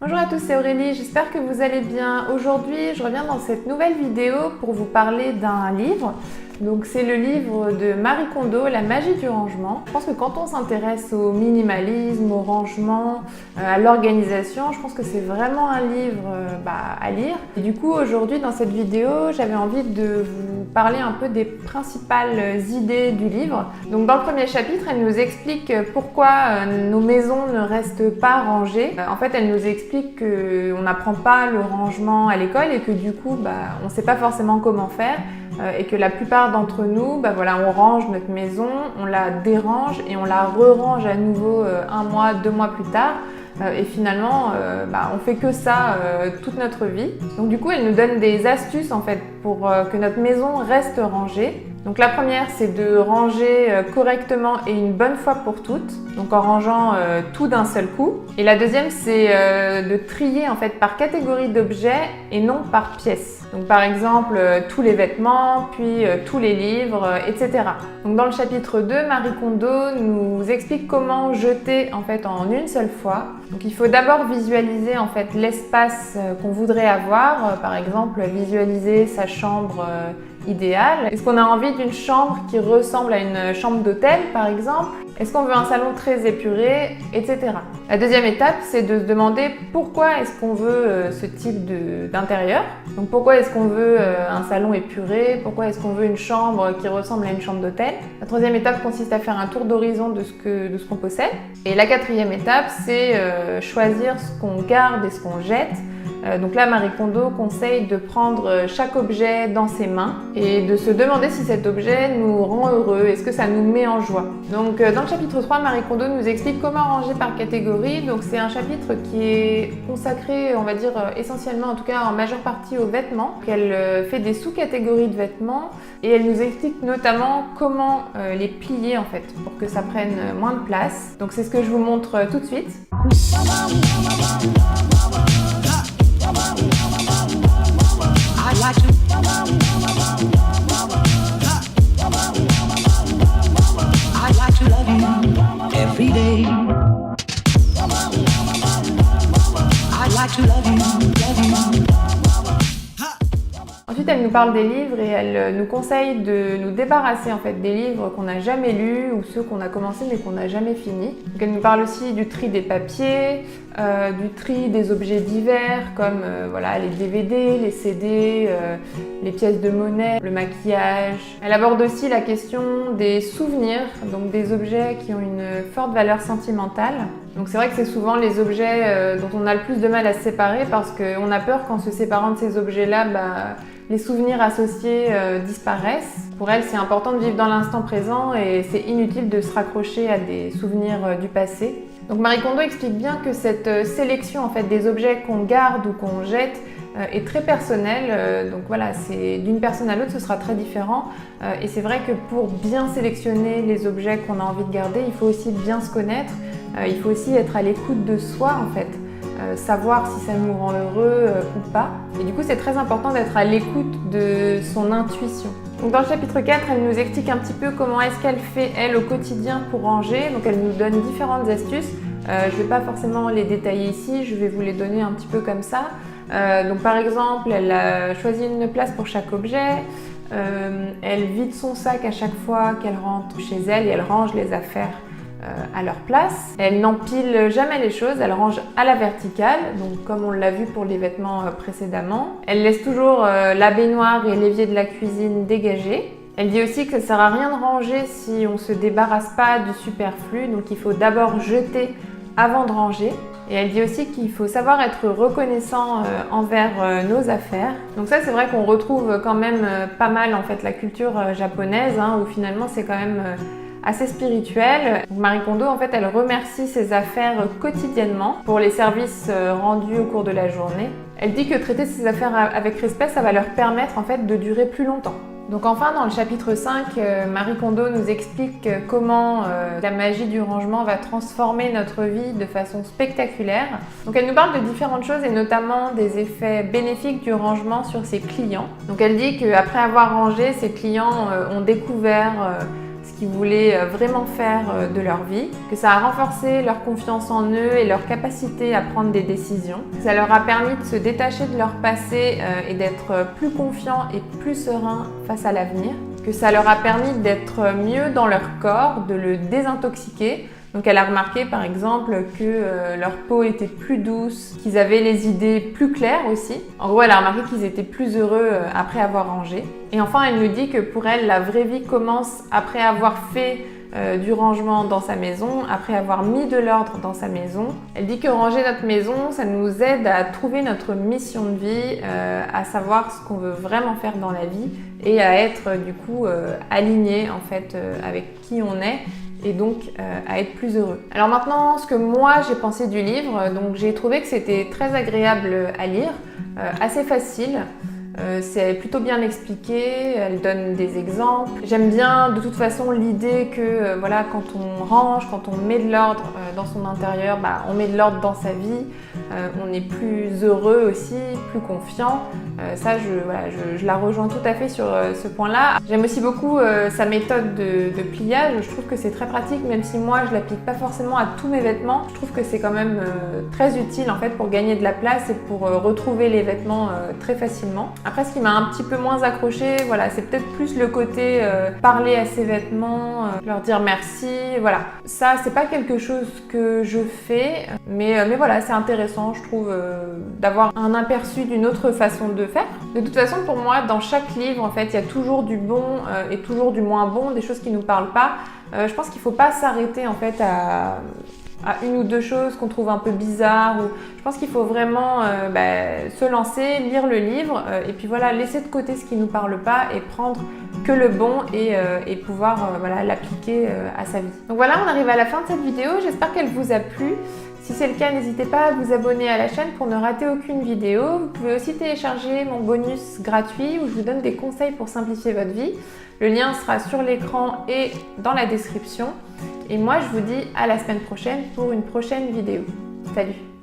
Bonjour à tous, c'est Aurélie, j'espère que vous allez bien. Aujourd'hui, je reviens dans cette nouvelle vidéo pour vous parler d'un livre. Donc c'est le livre de Marie Kondo, La magie du rangement. Je pense que quand on s'intéresse au minimalisme, au rangement, à l'organisation, je pense que c'est vraiment un livre à lire. Et du coup, aujourd'hui, dans cette vidéo, j'avais envie de vous parler un peu des principales idées du livre. Donc dans le premier chapitre, elle nous explique pourquoi nos maisons ne restent pas rangées. En fait, elle nous explique qu'on n'apprend pas le rangement à l'école et que du coup, on ne sait pas forcément comment faire. Et que la plupart d'entre nous, on range notre maison, on la dérange et on la re-range à nouveau un mois, 2 mois plus tard. Et finalement, on fait que ça toute notre vie. Donc du coup, elle nous donne des astuces en fait pour que notre maison reste rangée. Donc la première, c'est de ranger correctement et une bonne fois pour toutes, donc en rangeant tout d'un seul coup. Et la deuxième, c'est de trier en fait par catégorie d'objets et non par pièce. Donc par exemple, tous les vêtements, puis tous les livres, etc. Donc dans le chapitre 2, Marie Kondo nous explique comment jeter en fait en une seule fois. Donc il faut d'abord visualiser en fait l'espace qu'on voudrait avoir, par exemple visualiser sa chambre idéale. Est-ce qu'on a envie d'une chambre qui ressemble à une chambre d'hôtel par exemple? Est-ce qu'on veut un salon très épuré, etc. La deuxième étape, c'est de se demander pourquoi est-ce qu'on veut ce type d'intérieur. Donc pourquoi est-ce qu'on veut un salon épuré? Pourquoi est-ce qu'on veut une chambre qui ressemble à une chambre d'hôtel? La troisième étape consiste à faire un tour d'horizon de ce qu'on possède. Et la quatrième étape, c'est choisir ce qu'on garde et ce qu'on jette. Donc là, Marie Kondo conseille de prendre chaque objet dans ses mains et de se demander si cet objet nous rend heureux, est-ce que ça nous met en joie. Donc dans le chapitre 3, Marie Kondo nous explique comment ranger par catégorie. Donc c'est un chapitre qui est consacré, on va dire essentiellement, en tout cas en majeure partie aux vêtements. Elle fait des sous-catégories de vêtements et elle nous explique notamment comment les plier en fait pour que ça prenne moins de place. Donc c'est ce que je vous montre tout de suite. Ensuite, elle nous parle des livres et elle nous conseille de nous débarrasser en fait des livres qu'on n'a jamais lus ou ceux qu'on a commencé mais qu'on n'a jamais fini. Donc, elle nous parle aussi du tri des papiers, du tri des objets divers comme les DVD, les CD, les pièces de monnaie, le maquillage. Elle aborde aussi la question des souvenirs, donc des objets qui ont une forte valeur sentimentale. Donc c'est vrai que c'est souvent les objets dont on a le plus de mal à se séparer parce qu'on a peur qu'en se séparant de ces objets-là, les souvenirs associés disparaissent. Pour elle, c'est important de vivre dans l'instant présent et c'est inutile de se raccrocher à des souvenirs du passé. Donc Marie Kondo explique bien que cette sélection en fait, des objets qu'on garde ou qu'on jette est très personnelle. Donc voilà, c'est d'une personne à l'autre, ce sera très différent. Et c'est vrai que pour bien sélectionner les objets qu'on a envie de garder, il faut aussi bien se connaître. Il faut aussi être à l'écoute de soi en fait. Savoir si ça nous rend heureux ou pas. Et du coup, c'est très important d'être à l'écoute de son intuition. Donc dans le chapitre 4, elle nous explique un petit peu comment est-ce qu'elle fait, elle, au quotidien pour ranger. Donc elle nous donne différentes astuces. Je ne vais pas forcément les détailler ici, je vais vous les donner un petit peu comme ça. Donc par exemple, elle a choisi une place pour chaque objet. Elle vide son sac à chaque fois qu'elle rentre chez elle et elle range les affaires à leur place. Elle n'empile jamais les choses, elle range à la verticale, donc comme on l'a vu pour les vêtements précédemment. Elle laisse toujours la baignoire et l'évier de la cuisine dégagés. Elle dit aussi que ça ne sert à rien de ranger si on ne se débarrasse pas du superflu, donc il faut d'abord jeter avant de ranger. Et elle dit aussi qu'il faut savoir être reconnaissant envers nos affaires. Donc ça, c'est vrai qu'on retrouve quand même pas mal en fait la culture japonaise, où finalement c'est quand même assez spirituel. Donc Marie Kondo, en fait, elle remercie ses affaires quotidiennement pour les services rendus au cours de la journée. Elle dit que traiter ses affaires avec respect, ça va leur permettre en fait de durer plus longtemps. Donc enfin, dans le chapitre 5, Marie Kondo nous explique comment la magie du rangement va transformer notre vie de façon spectaculaire. Donc elle nous parle de différentes choses et notamment des effets bénéfiques du rangement sur ses clients. Donc elle dit qu'après avoir rangé, ses clients ont découvert ce qu'ils voulaient vraiment faire de leur vie, que ça a renforcé leur confiance en eux et leur capacité à prendre des décisions. Ça leur a permis de se détacher de leur passé et d'être plus confiants et plus sereins face à l'avenir. Que ça leur a permis d'être mieux dans leur corps, de le désintoxiquer. Donc elle a remarqué par exemple que leur peau était plus douce, qu'ils avaient les idées plus claires aussi. En gros, elle a remarqué qu'ils étaient plus heureux après avoir rangé. Et enfin, elle nous dit que pour elle, la vraie vie commence après avoir fait du rangement dans sa maison, après avoir mis de l'ordre dans sa maison. Elle dit que ranger notre maison, ça nous aide à trouver notre mission de vie, à savoir ce qu'on veut vraiment faire dans la vie et à être du coup aligné en fait avec qui on est et donc à être plus heureux. Alors maintenant, ce que moi j'ai pensé du livre, donc j'ai trouvé que c'était très agréable à lire, assez facile. C'est plutôt bien expliqué, elle donne des exemples. J'aime bien de toute façon l'idée que voilà, quand on range, quand on met de l'ordre dans son intérieur, on met de l'ordre dans sa vie, on est plus heureux aussi, plus confiant. Ça, je la rejoins tout à fait sur ce point-là. J'aime aussi beaucoup sa méthode de pliage. Je trouve que c'est très pratique, même si moi je l'applique pas forcément à tous mes vêtements. Je trouve que c'est quand même très utile en fait pour gagner de la place et pour retrouver les vêtements très facilement. Après, ce qui m'a un petit peu moins accroché, voilà, c'est peut-être plus le côté parler à ses vêtements, leur dire merci, voilà. Ça, c'est pas quelque chose que je fais, mais voilà, c'est intéressant, je trouve, d'avoir un aperçu d'une autre façon de faire. De toute façon, pour moi, dans chaque livre, en fait, il y a toujours du bon et toujours du moins bon, des choses qui nous parlent pas. Je pense qu'il faut pas s'arrêter, en fait, à une ou deux choses qu'on trouve un peu bizarres. Je pense qu'il faut vraiment se lancer, lire le livre et puis voilà, laisser de côté ce qui ne nous parle pas et prendre que le bon et pouvoir l'appliquer à sa vie. Donc voilà, on arrive à la fin de cette vidéo. J'espère qu'elle vous a plu. Si c'est le cas, n'hésitez pas à vous abonner à la chaîne pour ne rater aucune vidéo. Vous pouvez aussi télécharger mon bonus gratuit où je vous donne des conseils pour simplifier votre vie. Le lien sera sur l'écran et dans la description. Et moi, je vous dis à la semaine prochaine pour une prochaine vidéo. Salut!